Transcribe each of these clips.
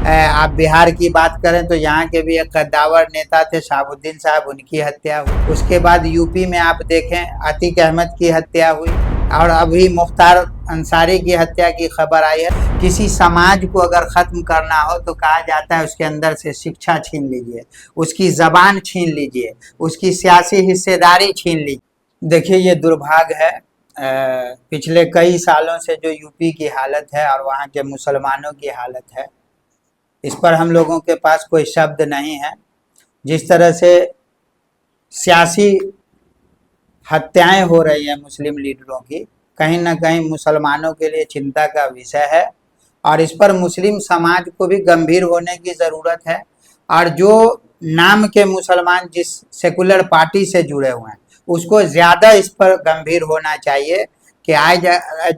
आप बिहार की बात करें तो यहाँ के भी एक कद्दावर नेता थे शहाबुद्दीन साहब, उनकी हत्या हुई। उसके बाद यूपी में आप देखें अतीक अहमद की हत्या हुई और अभी मुख्तार अंसारी की हत्या की खबर आई है। किसी समाज को अगर ख़त्म करना हो तो कहा जाता है उसके अंदर से शिक्षा छीन लीजिए, उसकी ज़बान छीन लीजिए, उसकी सियासी हिस्सेदारी छीन लीजिए। देखिए ये दुर्भाग्य है। पिछले कई सालों से जो यूपी की हालत है और वहाँ के मुसलमानों की हालत है, इस पर हम लोगों के पास कोई शब्द नहीं है। जिस तरह से सियासी हत्याएं हो रही हैं मुस्लिम लीडरों की, कहीं ना कहीं मुसलमानों के लिए चिंता का विषय है और इस पर मुस्लिम समाज को भी गंभीर होने की ज़रूरत है। और जो नाम के मुसलमान जिस सेकुलर पार्टी से जुड़े हुए हैं उसको ज़्यादा इस पर गंभीर होना चाहिए कि आज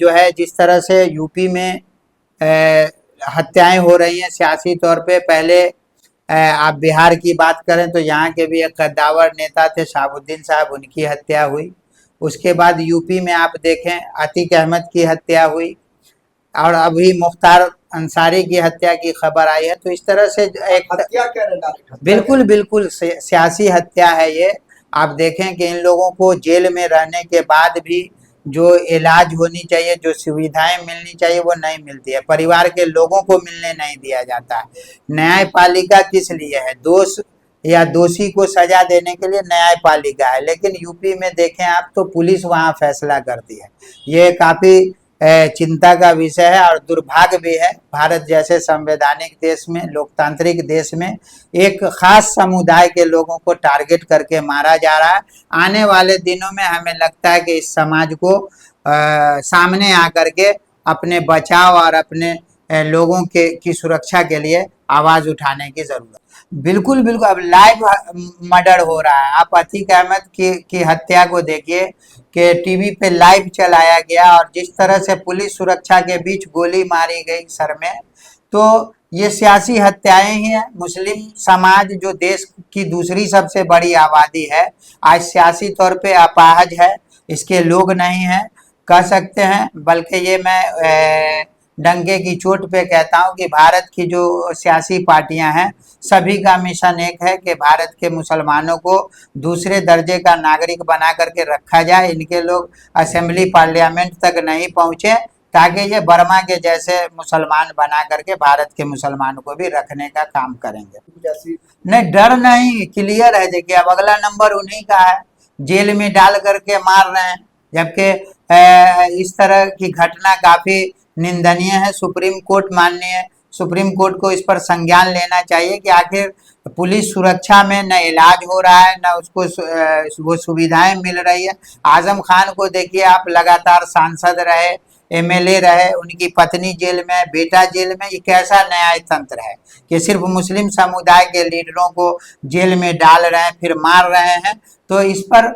जो है जिस तरह से यूपी में हत्याएं हो रही हैं सियासी तौर पे। पहले आप बिहार की बात करें तो यहाँ के भी एक कद्दावर नेता थे शहाबुद्दीन साहब, उनकी हत्या हुई। उसके बाद यूपी में आप देखें अतीक अहमद की हत्या हुई और अभी मुख्तार अंसारी की हत्या की खबर आई है। तो इस तरह से एक हत्या क्या है? बिल्कुल बिल्कुल सियासी हत्या है ये। आप देखें कि इन लोगों को जेल में रहने के बाद भी जो इलाज होनी चाहिए, जो सुविधाएं मिलनी चाहिए वो नहीं मिलती है, परिवार के लोगों को मिलने नहीं दिया जाता है। न्यायपालिका किस लिए है? दोष या दोषी को सजा देने के लिए न्यायपालिका है, लेकिन यूपी में देखें आप तो पुलिस वहां फैसला करती है। ये काफी चिंता का विषय है और दुर्भाग्य भी है। भारत जैसे संवैधानिक देश में, लोकतांत्रिक देश में एक खास समुदाय के लोगों को टारगेट करके मारा जा रहा है। आने वाले दिनों में हमें लगता है कि इस समाज को सामने आकर के अपने बचाव और अपने लोगों के की सुरक्षा के लिए आवाज उठाने की जरूरत। बिल्कुल बिल्कुल, अब लाइव मर्डर हो रहा है। आप अतीक अहमद की हत्या को देखिए कि टीवी पे लाइव चलाया गया और जिस तरह से पुलिस सुरक्षा के बीच गोली मारी गई सर में, तो ये सियासी हत्याएं ही हैं। मुस्लिम समाज जो देश की दूसरी सबसे बड़ी आबादी है, आज सियासी तौर पे अपाहज है, इसके लोग नहीं हैं कह सकते हैं। बल्कि ये मैं डंके की चोट पे कहता हूँ कि भारत की जो सियासी पार्टियां हैं सभी का मिशन एक है कि भारत के मुसलमानों को दूसरे दर्जे का नागरिक बना करके रखा जाए, इनके लोग असेंबली पार्लियामेंट तक नहीं पहुंचे, ताकि ये बर्मा के जैसे मुसलमान बना करके भारत के मुसलमानों को भी रखने का काम करेंगे। नहीं, डर नहीं, क्लियर है। देखिए अब अगला नंबर उन्हीं का है, जेल में डाल करके मार रहे हैं, जबकि इस तरह की घटना काफी निंदनीय है। सुप्रीम कोर्ट को इस पर संज्ञान लेना चाहिए कि आखिर पुलिस सुरक्षा में न इलाज हो रहा है, न उसको वो सुविधाएं मिल रही है। आजम खान को देखिए आप, लगातार सांसद रहे, एमएलए रहे, उनकी पत्नी जेल में, बेटा जेल में। ये कैसा न्याय तंत्र है कि सिर्फ मुस्लिम समुदाय के लीडरों को जेल में डाल रहे हैं फिर मार रहे हैं? तो इस पर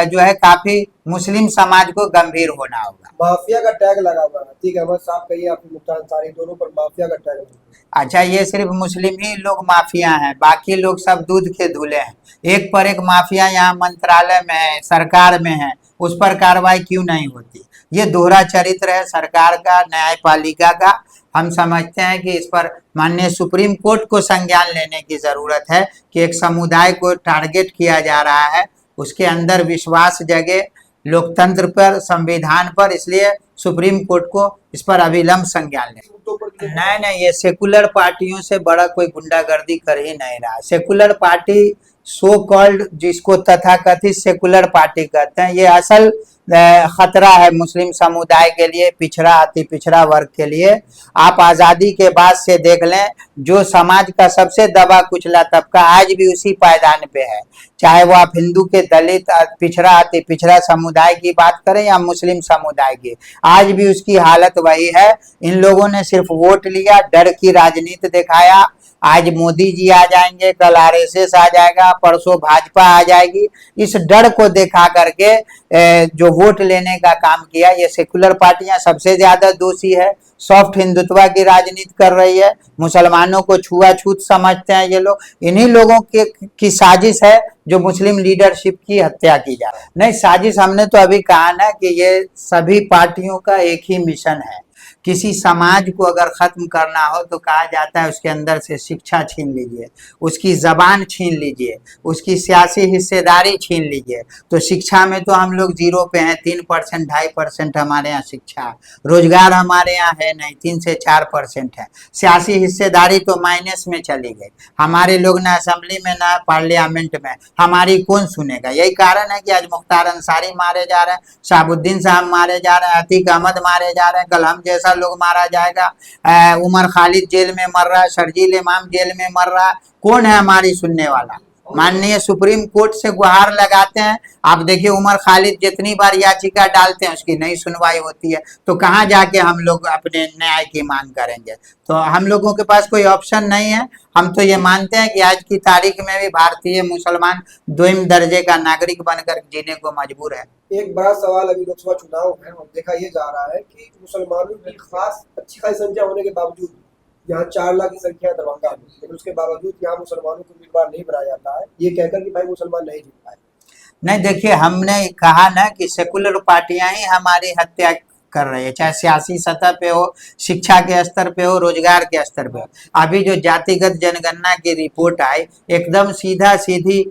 जो है काफी मुस्लिम समाज को गंभीर होना होगा। माफिया का टैग लगा हुआ है, अतीक अहमद साहब कहिए आप, मुख्तार अंसारी, दोनों पर माफिया का टैग। अच्छा, ये सिर्फ मुस्लिम ही लोग माफिया हैं, बाकी लोग सब दूध के धुले हैं। एक पर एक माफिया यहाँ मंत्रालय में है, सरकार में है, उस पर कार्रवाई क्यों नहीं होती? ये दोहरा चरित्र है सरकार का, न्यायपालिका का। हम समझते हैं कि इस पर माननीय सुप्रीम कोर्ट को संज्ञान लेने की जरूरत है कि एक समुदाय को टारगेट किया जा रहा है, उसके अंदर विश्वास जगे लोकतंत्र पर, संविधान पर, इसलिए सुप्रीम कोर्ट को इस पर अविलंब संज्ञान लें। नहीं, ये सेकुलर पार्टियों से बड़ा कोई गुंडागर्दी कर ही नहीं रहा। सेकुलर पार्टी सो कॉल्ड, जिसको तथाकथित सेकुलर पार्टी कहते हैं, ये असल खतरा है मुस्लिम समुदाय के लिए, पिछड़ा अति पिछड़ा वर्ग के लिए। आप आज़ादी के बाद से देख लें, जो समाज का सबसे दबा कुचला तबका आज भी उसी पायदान पे है, चाहे वो आप हिंदू के दलित, पिछड़ा अति पिछड़ा समुदाय की बात करें या मुस्लिम समुदाय की, आज भी उसकी हालत वही है। इन लोगों ने सिर्फ वोट लिया, डर की राजनीति दिखाया। आज मोदी जी आ जाएंगे, कल आरएसएस आ जाएगा, परसों भाजपा आ जाएगी। इस डर को दिखा करके जो वोट लेने का काम किया, ये सेकुलर पार्टियां सबसे ज्यादा दोषी है। सॉफ्ट हिंदुत्व की राजनीति कर रही है, मुसलमानों को छुआछूत समझते हैं ये लोग। इन्हीं लोगों की साजिश है जो मुस्लिम लीडरशिप की हत्या की जा रही है। नहीं, साजिश हमने तो अभी कहा ना कि ये सभी पार्टियों का एक ही मिशन है किसी समाज को अगर खत्म करना हो तो कहा जाता है उसके अंदर से शिक्षा छीन लीजिए, उसकी जबान छीन लीजिए, उसकी सियासी हिस्सेदारी छीन लीजिए। तो शिक्षा में तो हम लोग जीरो पे हैं, 3% 2.5% हमारे यहाँ शिक्षा है। रोजगार हमारे यहाँ है नहीं, 3 से 4% है। सियासी हिस्सेदारी तो माइनस में चली गई। हमारे लोग ना असेंबली में ना पार्लियामेंट में, हमारी कौन सुनेगा। यही कारण है कि आज मुख्तार अंसारी मारे जा रहे हैं, शहाबुद्दीन साहब मारे जा रहे हैं, अतीक अहमद मारे जा रहे हैं, कल हम जैसा लोग मारा जाएगा। उमर खालिद जेल में मर रहा है, शर्जील इमाम जेल में मर रहा है। कौन है हमारी सुनने वाला। माननीय सुप्रीम कोर्ट से गुहार लगाते हैं। आप देखिए उमर खालिद जितनी बार याचिका डालते हैं उसकी नहीं सुनवाई होती है। तो कहाँ जाके हम लोग अपने न्याय की मांग करेंगे। तो हम लोगों के पास कोई ऑप्शन नहीं है। हम तो ये मानते हैं कि आज की तारीख में भी भारतीय मुसलमान 2वीं दर्जे का नागरिक बनकर जीने को मजबूर है। एक बड़ा सवाल अभी लोकसभा चुनाव है और देखा ये जा रहा है कि मुसलमानों की अच्छी खासी संख्या होने के बावजूद यहाँ 4 लाख की संख्या दरभंगा में, लेकिन उसके बावजूद यहाँ मुसलमानों को उम्मीदवार नहीं बनाया जाता है, ये कहकर कि भाई मुसलमान नहीं जीत पाए। नहीं, देखिए हमने कहा ना कि सेकुलर पार्टियां ही हमारी हत्या कर रही है, चाहे सियासी सतह पे हो, शिक्षा के स्तर पे हो, रोजगार के स्तर पे हो। अभी जो जातिगत जनगणना की रिपोर्ट आई एकदम सीधा सीधी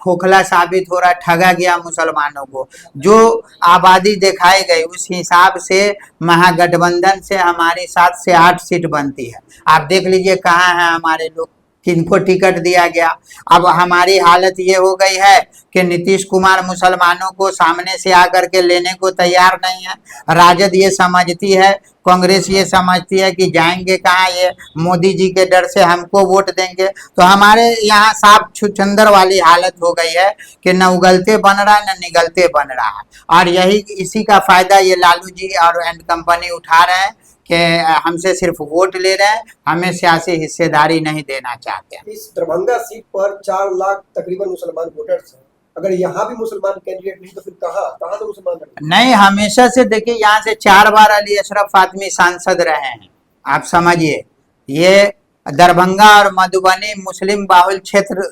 खोखला साबित हो रहा, ठगा गया मुसलमानों को। जो आबादी दिखाई गई उस हिसाब से महागठबंधन से हमारी 7 से 8 सीट बनती है। आप देख लीजिए कहाँ है हमारे लोग, किनको टिकट दिया गया। अब हमारी हालत ये हो गई है कि नीतीश कुमार मुसलमानों को सामने से आकर के लेने को तैयार नहीं है। राजद ये समझती है, कांग्रेस ये समझती है कि जाएंगे कहाँ, ये मोदी जी के डर से हमको वोट देंगे। तो हमारे यहाँ साफ छुछंदर वाली हालत हो गई है कि न उगलते बन रहा है न निगलते बन रहा है। और यही इसी का फायदा ये लालू जी और एंड कंपनी उठा रहे हैं कि हमसे सिर्फ वोट ले रहे हैं, हमें सियासी हिस्सेदारी नहीं देना चाहते हैं। इस दरभंगा सीट पर 4 लाख तकरीबन मुसलमान वोटर्स हैं। अगर यहाँ भी मुसलमान कैंडिडेट नहीं तो फिर कहाँ तो मुसलमान नहीं, हमेशा से देखिए यहाँ से 4 बार अली अशरफ फातमी सांसद रहे हैं। आप समझिए ये दरभंगा और मधुबनी मुस्लिम बाहुल क्षेत्र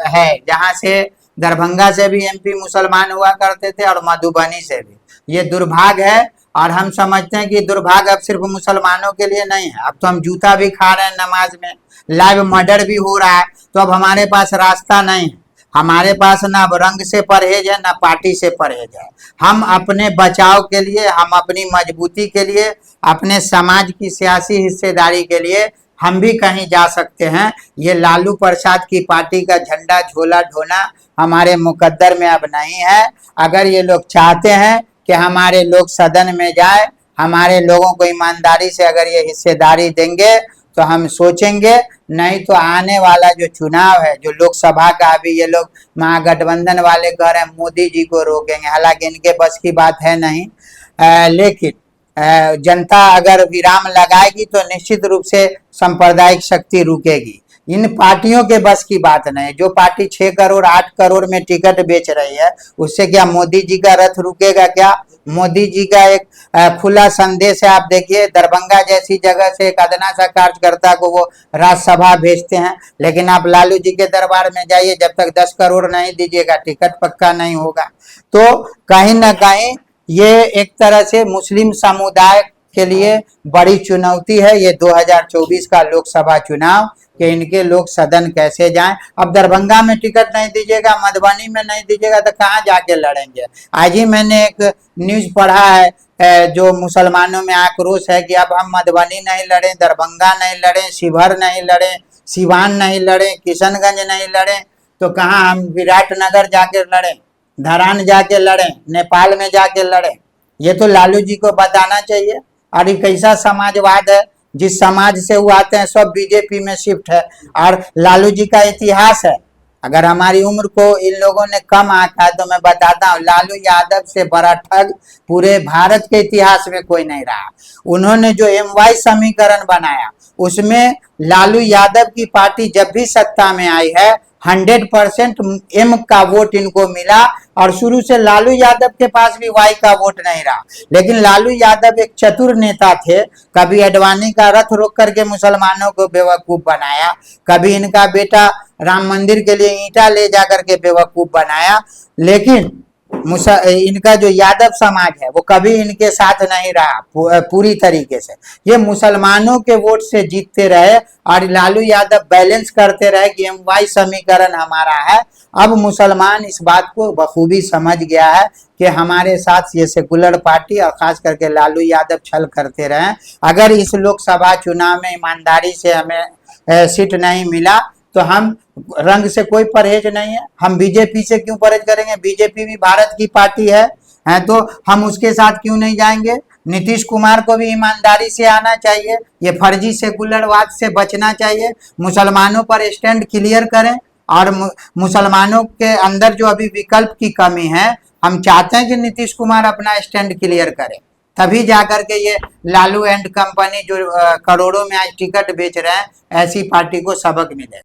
है, जहाँ से दरभंगा से भी एमपी मुसलमान हुआ करते थे और मधुबनी से भी। ये दुर्भाग्य है और हम समझते हैं कि दुर्भाग्य अब सिर्फ मुसलमानों के लिए नहीं है। अब तो हम जूता भी खा रहे हैं नमाज में, लाइव मर्डर भी हो रहा है। तो अब हमारे पास रास्ता नहीं है। हमारे पास ना रंग से परहेज है ना पार्टी से परहेज है। हम अपने बचाव के लिए, हम अपनी मजबूती के लिए, अपने समाज की सियासी हिस्सेदारी के लिए हम भी कहीं जा सकते हैं। ये लालू प्रसाद की पार्टी का झंडा झोला ढोना हमारे मुकद्दर में अब नहीं है। अगर ये लोग चाहते हैं कि हमारे लोग सदन में जाए, हमारे लोगों को ईमानदारी से अगर ये हिस्सेदारी देंगे तो हम सोचेंगे। नहीं तो आने वाला जो चुनाव है, जो लोकसभा का, अभी ये लोग महागठबंधन वाले कह रहे हैं मोदी जी को रोकेंगे, हालांकि इनके बस की बात है नहीं। लेकिन जनता अगर विराम लगाएगी तो निश्चित रूप से सांप्रदायिक शक्ति रुकेगी। इन पार्टियों के बस की बात नहीं। जो पार्टी 6 करोड़ 8 करोड़ में टिकट बेच रही है, उससे क्या मोदी जी का रथ रुकेगा क्या? मोदी जी का एक खुला संदेश है। आप देखिए दरभंगा जैसी जगह से एक अदना सा कार्यकर्ता को वो राज्यसभा भेजते हैं, लेकिन आप लालू जी के दरबार में जाइए, जब तक 10 करोड़ नहीं दीजिएगा टिकट पक्का नहीं होगा। तो कहीं ना कहीं ये एक तरह से मुस्लिम समुदाय के लिए बड़ी चुनौती है ये 2024 का लोकसभा चुनाव, कि इनके लोग सदन कैसे जाएं। अब दरभंगा में टिकट नहीं दीजिएगा, मधुबनी में नहीं दीजिएगा तो कहाँ जाके लड़ेंगे। आज ही मैंने एक न्यूज पढ़ा है जो मुसलमानों में आक्रोश है कि अब हम मधुबनी नहीं लड़े, दरभंगा नहीं लड़े, शिवहर नहीं लड़े, सिवान नहीं लड़े, किशनगंज नहीं लड़े, तो कहाँ हम विराटनगर जाके लड़े, धरान जाके लड़े, नेपाल में जाके लड़े। ये तो लालू जी को बताना चाहिए। और ये कैसा समाजवाद है, जिस समाज से वो आते हैं सब बीजेपी में शिफ्ट है। और लालू जी का इतिहास है, अगर हमारी उम्र को इन लोगों ने कम आंका है तो मैं बताता हूँ, लालू यादव से बड़ा ठग पूरे भारत के इतिहास में कोई नहीं रहा। उन्होंने जो MY समीकरण बनाया उसमें लालू यादव की पार्टी जब भी सत्ता में आई है 100% M का वोट इनको मिला। और शुरू से लालू यादव के पास भी Y का वोट नहीं रहा। लेकिन लालू यादव एक चतुर नेता थे, कभी अडवाणी का रथ रोक करके मुसलमानों को बेवकूफ बनाया, कभी इनका बेटा राम मंदिर के लिए ईंटा ले जाकर के बेवकूफ बनाया। लेकिन इनका जो यादव समाज है वो कभी इनके साथ नहीं रहा पूरी तरीके से। ये मुसलमानों के वोट से जीतते रहे और लालू यादव बैलेंस करते रहे कि MY समीकरण हमारा है। अब मुसलमान इस बात को बखूबी समझ गया है कि हमारे साथ ये सेकुलर पार्टी और खास करके लालू यादव छल करते रहे। अगर इस लोकसभा चुनाव में ईमानदारी से हमें सीट नहीं मिला तो हम रंग से कोई परहेज नहीं है। हम बीजेपी से क्यों परहेज करेंगे? बीजेपी भी भारत की पार्टी है तो हम उसके साथ क्यों नहीं जाएंगे? नीतीश कुमार को भी ईमानदारी से आना चाहिए, ये फर्जी सेकुलरवाद से बचना चाहिए, मुसलमानों पर स्टैंड क्लियर करें। और मुसलमानों के अंदर जो अभी विकल्प की कमी है, हम चाहते हैं कि नीतीश कुमार अपना स्टैंड क्लियर करें, तभी जाकर के ये लालू एंड कंपनी जो करोड़ों में आज टिकट बेच रहे हैं, ऐसी पार्टी को सबक मिले।